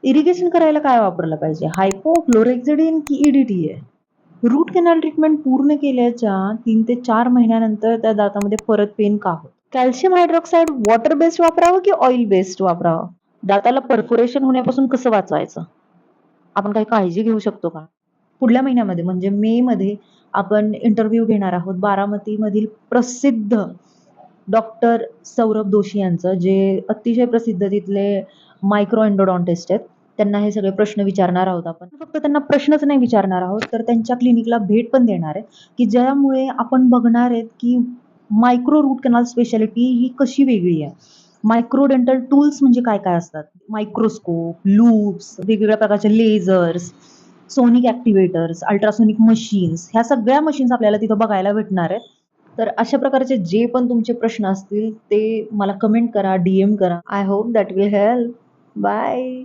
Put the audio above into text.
Irrigation करायला काय वापरलं पाहिजे? हायपोक्लोराक्झिडिन की ईडीटीए? रूट कॅनल ट्रीटमेंट पूर्ण केल्याच्या 3 ते 4 महिन्यानंतर त्या दातामध्ये परत पेन का होत? कॅल्शियम हायड्रॉक्साईड वॉटर बेस्ड वापरावं की ऑइल बेस्ड वापरावं? दाताला परफोरेशन होण्यापासून कसं वाचवायचं? आपण काही काळजी घेऊ शकतो का? पुढल्या महिन्यामध्ये म्हणजे मे मध्ये आपण इंटरव्ह्यू घेणार आहोत बारामतीमधील प्रसिद्ध डॉक्टर सौरभ दोशी यांचं, जे अतिशय प्रसिद्ध तिथले मायक्रो एंडोडॉन्टिस्ट आहेत. त्यांना हे सगळे प्रश्न विचारणार आहोत आपण. फक्त त्यांना प्रश्नच नाही विचारणार आहोत, तर त्यांच्या क्लिनिकला भेट पण देणार आहे, की ज्यामुळे आपण बघणार आहेत, की मायक्रो रूट कॅनल स्पेशालिटी ही कशी वेगळी आहे. मायक्रो डेंटल टूल्स म्हणजे काय-काय असतात? मायक्रोस्कोप, लूप्स, वेगवेगळ्या प्रकारचे लेझर्स, सोनिक ॲक्टिव्हेटर्स, अल्ट्रासोनिक मशीन्स, ह्या सगळ्या मशीन्स आपल्याला तिथं बघायला भेटणार आहेत. तर अशा प्रकारचे जे पण तुमचे प्रश्न असतील ते मला कमेंट करा, डीएम करा. I hope that will help. Bye.